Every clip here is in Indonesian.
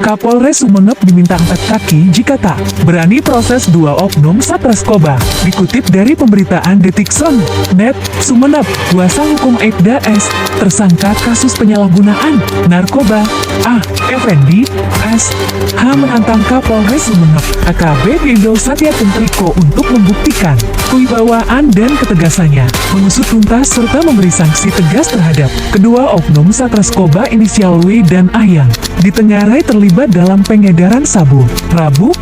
Kapolres Sumeneb diminta angkat kaki jika tak berani proses dua oknum Satreskobah. Dikutip dari pemberitaan Detikson.net, Sumeneb, kuasa hukum Aibda S, tersangka kasus penyalahgunaan narkoba, A. Effendi, S. H. menantang Kapolres Sumeneb, AKBP Diego Satya Tentriko untuk membuktikan kewibawaan dan ketegasannya, mengusut tuntas serta memberi sanksi tegas terhadap kedua oknum Satreskobah inisial W dan A yang ditengarai terlibat dalam pengedaran sabu. Rabu,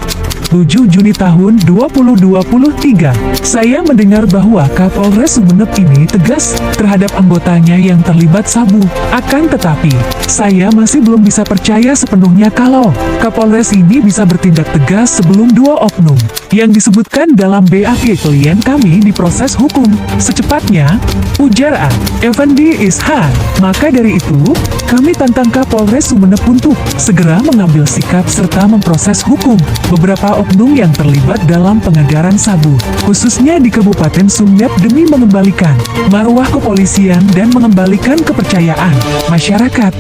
7 Juni tahun 2023, saya mendengar bahwa Kapolres Sumeneb ini tegas terhadap anggotanya yang terlibat sabu. Akan tetapi, saya masih belum bisa percaya sepenuhnya kalau Kapolres ini bisa bertindak tegas sebelum dua oknum yang disebutkan dalam BAP klien kami diproses hukum secepatnya, ujar A. Effendi Ishan. Maka dari itu, kami tantang Kapolres Sumeneb untuk segera mengambil sikap serta memproses hukum beberapa oknum yang terlibat dalam pengedaran sabu, khususnya di Kabupaten Sumeneb demi mengembalikan marwah kepolisian dan mengembalikan kepercayaan masyarakat.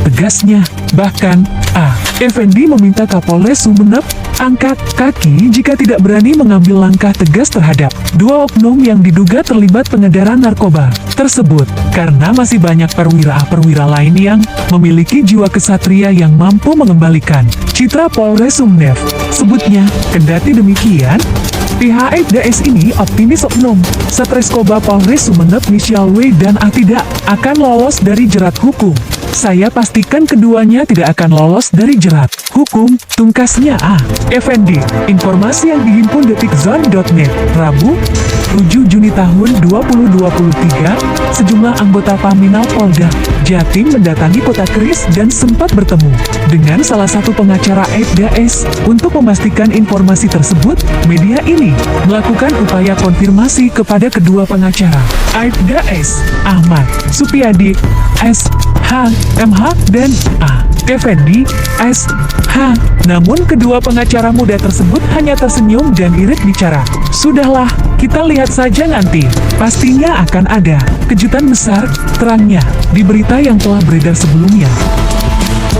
Tegasnya, bahkan, A. Effendi meminta Kapolres Sumeneb angkat kaki jika tidak berani mengambil langkah tegas terhadap dua oknum yang diduga terlibat pengedaran narkoba tersebut, karena masih banyak perwira-perwira lain yang memiliki jiwa kesatria yang mampu mengembalikan citra Polres Sumeneb. Sebutnya, kendati demikian, pihak Aibda S ini optimis oknum Satreskobah Polres Sumeneb inisial W dan A tidak akan lolos dari jerat hukum. Saya pastikan keduanya tidak akan lolos dari jerat hukum, tungkasnya A. Effendi. Informasi yang dihimpun Detikzone.net, Rabu, 7 Juni tahun 2023, sejumlah anggota Paminal Polda Jatim mendatangi Kota Keris dan sempat bertemu dengan salah satu pengacara Aibda S untuk memastikan informasi tersebut. Media ini melakukan upaya konfirmasi kepada kedua pengacara Aibda S, Ahmad Supiyadi, S. H. MH, dan A. Effendi, S. H. Namun kedua pengacara muda tersebut hanya tersenyum dan irit bicara. Sudahlah, kita lihat saja nanti. Pastinya akan ada kejutan besar, terangnya, di berita yang telah beredar sebelumnya.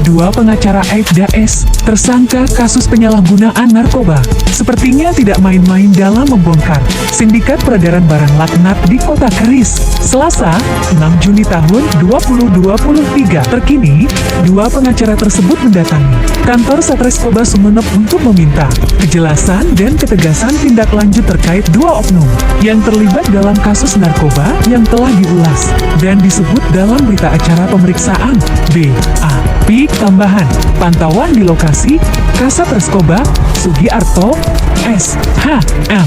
Dua pengacara Aibda S, tersangka kasus penyalahgunaan narkoba, sepertinya tidak main-main dalam membongkar sindikat peredaran barang laknat di Kota Keris. Selasa, 6 Juni tahun 2023, terkini, dua pengacara tersebut mendatangi kantor Satreskobah Sumeneb untuk meminta kejelasan dan ketegasan tindak lanjut terkait dua oknum yang terlibat dalam kasus narkoba yang telah diulas dan disebut dalam berita acara pemeriksaan BAP. Tambahan, pantauan di lokasi Kasatreskobah Sugiarto S.H.M.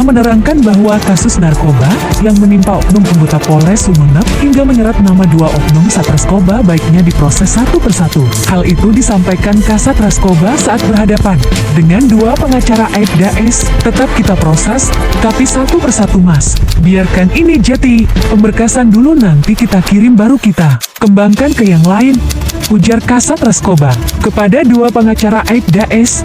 menerangkan bahwa kasus narkoba yang menimpa oknum anggota Polres Sumeneb hingga menyeret nama dua oknum Satreskobah baiknya diproses satu persatu. Hal itu disampaikan Kasatreskobah saat berhadapan dengan dua pengacara Aibda S. Tetap kita proses, tapi satu persatu mas. Biarkan ini jati, pemberkasan dulu nanti kita kirim baru kita kembangkan ke yang lain, ujar Kasatreskobah kepada dua pengacara Aibda S.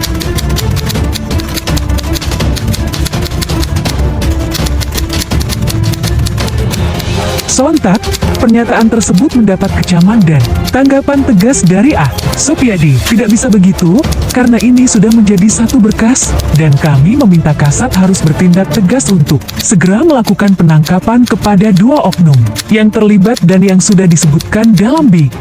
Sontak, pernyataan tersebut mendapat kecaman dan tanggapan tegas dari A. Supiyadi. Tidak bisa begitu, karena ini sudah menjadi satu berkas, dan kami meminta Kasat harus bertindak tegas untuk segera melakukan penangkapan kepada dua oknum yang terlibat dan yang sudah disebutkan dalam BAP.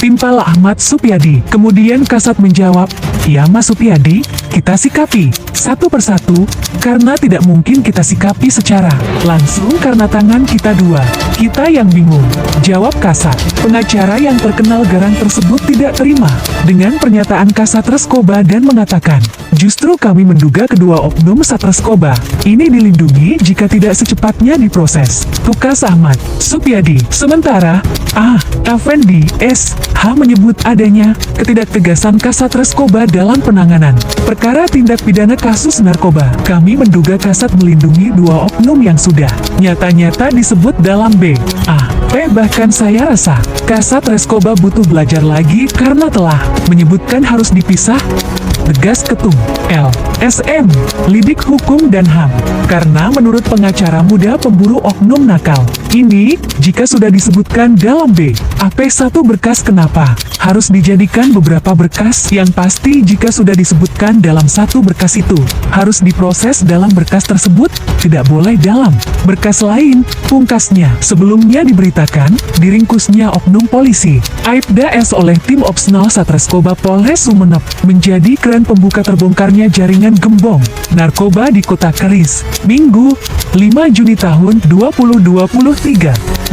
Timpal Ahmad Supiyadi. Kemudian Kasat menjawab, "Ya Mas Supiyadi, kita sikapi satu persatu, karena tidak mungkin kita sikapi secara langsung karena tangan kita dua. Kita yang bingung," jawab Kasat. Pengacara yang terkenal garang tersebut tidak terima dengan pernyataan Kasatreskobah dan mengatakan, "Justru kami menduga kedua oknum Satreskobah ini dilindungi jika tidak secepatnya diproses," tukas Ahmad Supiyadi. Sementara, A. Effendi S. H. menyebut adanya ketidaktegasan Kasatreskobah dalam penanganan perkara tindak pidana kasus narkoba. Kami menduga Kasat melindungi dua oknum yang sudah nyata-nyata disebut dalam BAP. Bahkan saya rasa Kasatreskobah butuh belajar lagi karena telah menyebutkan harus dipisah, tegas Ketum LSM Lidik Hukum dan HAM. Karena menurut pengacara muda pemburu oknum nakal, Ini, jika sudah disebutkan dalam BAP1 berkas kenapa harus dijadikan beberapa berkas? Yang pasti jika sudah disebutkan dalam satu berkas itu, harus diproses dalam berkas tersebut, tidak boleh dalam berkas lain. Pungkasnya, sebelumnya diberitakan, diringkusnya oknum polisi Aibda S oleh tim Opsnal Satreskoba Polres Sumeneb, menjadi keran pembuka terbongkarnya jaringan gembong narkoba di Kota Keris, Minggu, 5 Juni tahun 2023.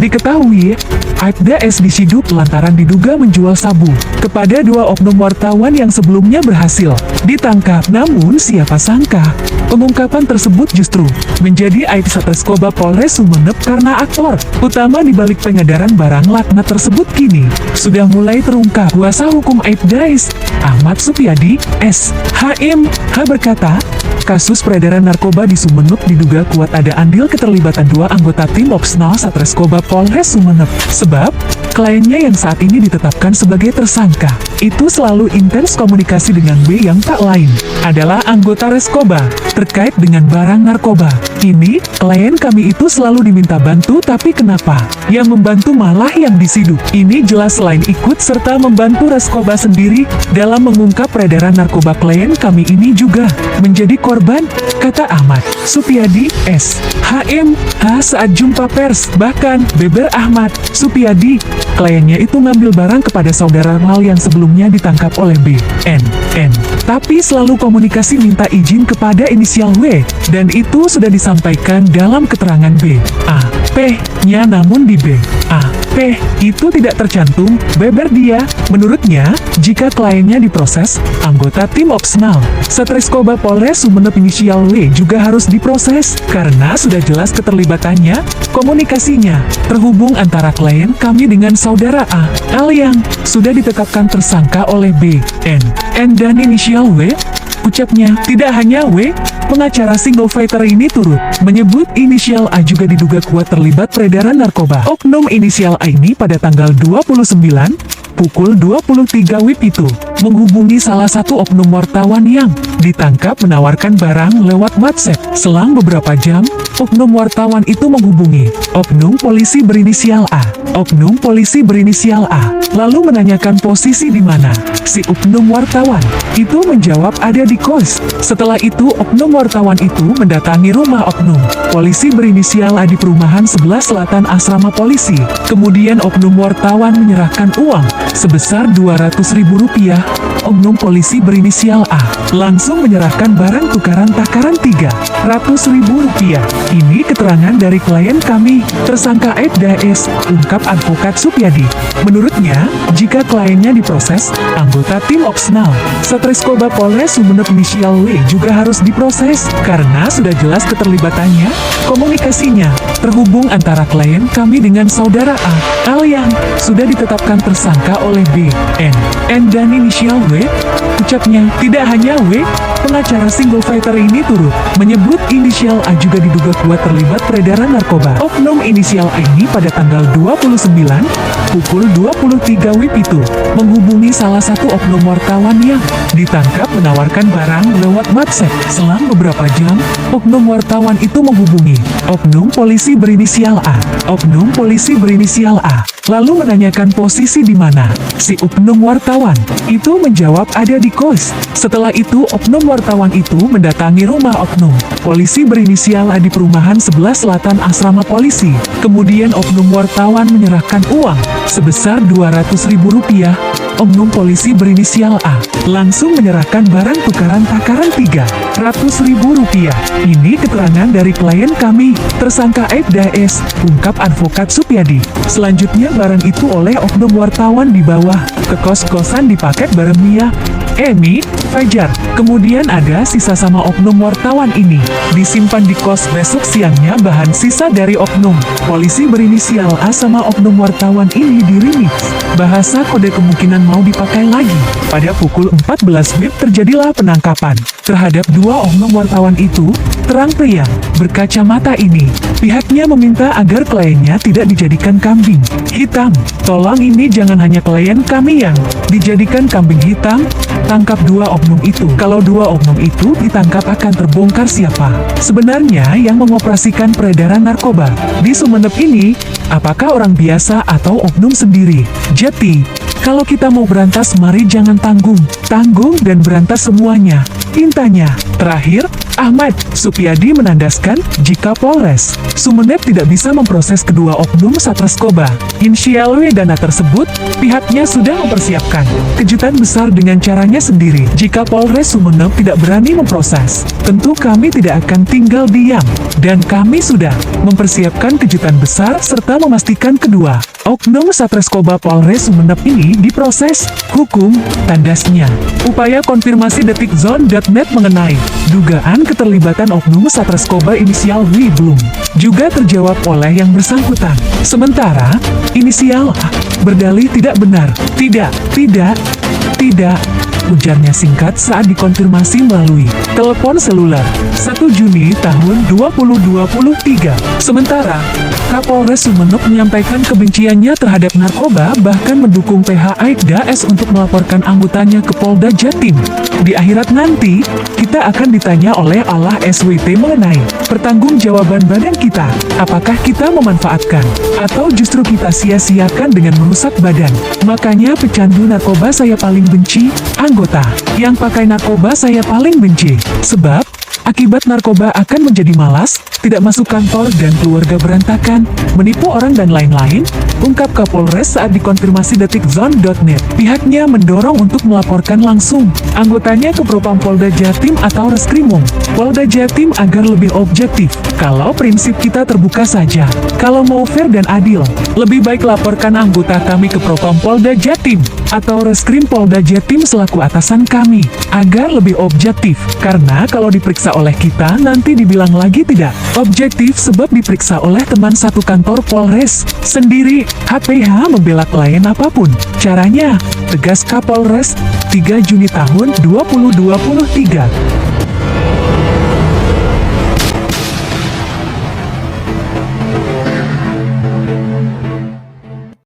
Diketahui, Aibda S disiduk lantaran diduga menjual sabu kepada 2 oknum wartawan yang sebelumnya berhasil ditangkap. Namun siapa sangka, pengungkapan tersebut justru menjadi aib Satreskoba Polres Sumeneb karena aktor utama di balik pengedaran barang laknat tersebut kini sudah mulai terungkap. Kuasa hukum Aibda S, Ahmad Supyadi, S.H.M.H. berkata, kasus peredaran narkoba di Sumeneb diduga kuat ada andil keterlibatan 2 anggota tim Opsnal Satreskoba Polres Sumeneb. Sebab, kliennya yang saat ini ditetapkan sebagai tersangka, itu selalu intens komunikasi dengan B yang tak lain adalah anggota Reskoba terkait dengan barang narkoba. Ini, klien kami itu selalu diminta bantu tapi kenapa yang membantu malah yang disiduk? Ini jelas selain ikut serta membantu Reskoba sendiri dalam mengungkap peredaran narkoba, klien kami ini juga menjadi korban, kata Ahmad Supyadi, S.H.M.H. saat jumpa pers. Bahkan, beber Ahmad Supyadi, kliennya itu ngambil barang kepada saudara Mal yang sebelumnya ditangkap oleh B.N.N. Tapi selalu komunikasi minta izin kepada inisial W, dan itu sudah disampaikan dalam keterangan B.A.P.-nya, namun di B.A.P. itu tidak tercantum, beber dia. Menurutnya, jika kliennya diproses, anggota tim Opsnal Satreskoba Polres Sumeneb inisial W juga harus diproses, karena sudah jelas keterlibatannya, komunikasinya, terhubung antara klien kami dengan saudara A.L. yang sudah ditetapkan tersangka oleh B.N.N. dan inisial W. Ucapnya, tidak hanya W, pengacara single fighter ini turut menyebut inisial A juga diduga kuat terlibat peredaran narkoba. Oknum inisial A ini pada tanggal 29, pukul 23 WIB itu, menghubungi salah satu oknum wartawan yang ditangkap menawarkan barang lewat WhatsApp. Selang beberapa jam, oknum wartawan itu menghubungi oknum polisi berinisial A. Oknum polisi berinisial A lalu menanyakan posisi di mana si oknum wartawan itu menjawab ada di kos. Setelah itu oknum wartawan itu mendatangi rumah oknum polisi berinisial A di perumahan 11 Selatan Asrama Polisi. Kemudian oknum wartawan menyerahkan uang sebesar Rp200.000. Oknum polisi berinisial A langsung menyerahkan barang tukaran takaran Rp300.000. Ini keterangan dari klien kami, tersangka Aibda S, ungkap advokat Supyadi. Menurutnya, jika kliennya diproses, anggota tim Opsnal Satreskoba Polres Sumeneb inisial W juga harus diproses, karena sudah jelas keterlibatannya, komunikasinya, terhubung antara klien kami dengan saudara A.L. yang sudah ditetapkan tersangka oleh B.N.N. dan inisial W. Ucapnya, tidak hanya W, pengacara single fighter ini turut menyebut inisial A juga diduga kuat terlibat peredaran narkoba. Oknum inisial A ini pada tanggal 29, pukul 23 WIB itu, menghubungi salah satu oknum wartawan yang ditangkap menawarkan barang lewat WhatsApp. Selang beberapa jam, oknum wartawan itu menghubungi oknum polisi berinisial A. Oknum polisi berinisial A lalu menanyakan posisi di mana si oknum wartawan itu menjawab ada di kos. Setelah itu oknum wartawan itu mendatangi rumah oknum polisi berinisial A di perumahan 11 Selatan Asrama Polisi. Kemudian oknum wartawan menyerahkan uang sebesar Rp200.000. Oknum polisi berinisial A langsung menyerahkan barang tukaran takaran Rp300.000. Ini keterangan dari klien kami, tersangka Aibda S, ungkap advokat Supyadi. Selanjutnya barang itu oleh oknum wartawan dibawa ke kos-kosan di Paket bareng Mia, Emi, Fajar. Kemudian ada sisa sama oknum wartawan ini disimpan di kos. Besok siangnya bahan sisa dari oknum polisi berinisial A sama oknum wartawan ini dirimix bahasa kode kemungkinan mau dipakai lagi. Pada pukul 14 WIB terjadilah penangkapan terhadap 2 oknum wartawan itu. terang pria berkacamata ini. Pihaknya meminta agar kliennya tidak dijadikan kambing hitam. Tolong ini jangan hanya klien kami yang dijadikan kambing hitam. Tangkap dua oknum itu. Kalau dua oknum itu ditangkap akan terbongkar siapa sebenarnya yang mengoperasikan peredaran narkoba di Sumenep ini. Apakah orang biasa atau oknum sendiri? Jadi, kalau kita mau berantas mari jangan tanggung dan berantas semuanya. Intanya. Terakhir, Ahmad Supyadi menandaskan jika Polres Sumenep tidak bisa memproses kedua oknum Satreskoba inisial W dana tersebut, pihaknya sudah mempersiapkan kejutan besar dengan caranya sendiri. Jika Polres Sumenep tidak berani memproses, tentu kami tidak akan tinggal diam. Dan kami sudah mempersiapkan kejutan besar serta memastikan kedua oknum Satreskoba Polres Sumenep ini diproses hukum, tandasnya. Upaya konfirmasi detikzone.net mengenai dugaan keterlibatan oknum Satreskoba inisial W belum juga terjawab oleh yang bersangkutan. Sementara, inisial H berdalih tidak benar. Tidak, ujarnya singkat saat dikonfirmasi melalui telepon seluler 1 Juni tahun 2023. Sementara, Kapolres Sumenep menyampaikan kebenciannya terhadap narkoba, bahkan mendukung PH Aibda S untuk melaporkan anggotanya ke Polda Jatim. Di akhirat nanti, kita akan ditanya oleh Allah SWT mengenai pertanggungjawaban badan kita. Apakah kita memanfaatkan, atau justru kita sia-siakan dengan merusak badan? Makanya pecandu narkoba saya paling benci, anggota yang pakai narkoba saya paling benci. Sebab, akibat narkoba akan menjadi malas, tidak masuk kantor dan keluarga berantakan, menipu orang dan lain-lain, ungkap Kapolres saat dikonfirmasi detikzone.net. Pihaknya mendorong untuk melaporkan langsung anggotanya ke Propam Polda Jatim atau Reskrimum Polda Jatim agar lebih objektif. Kalau prinsip kita terbuka saja, kalau mau fair dan adil, lebih baik laporkan anggota kami ke Propam Polda Jatim atau Reskrim Polda Jatim selaku atasan kami, agar lebih objektif. Karena kalau diperiksa oleh kita nanti dibilang lagi tidak objektif sebab diperiksa oleh teman satu kantor Polres sendiri. HPH membela klien apapun caranya, tegas Kapolres 3 Juni tahun 2023.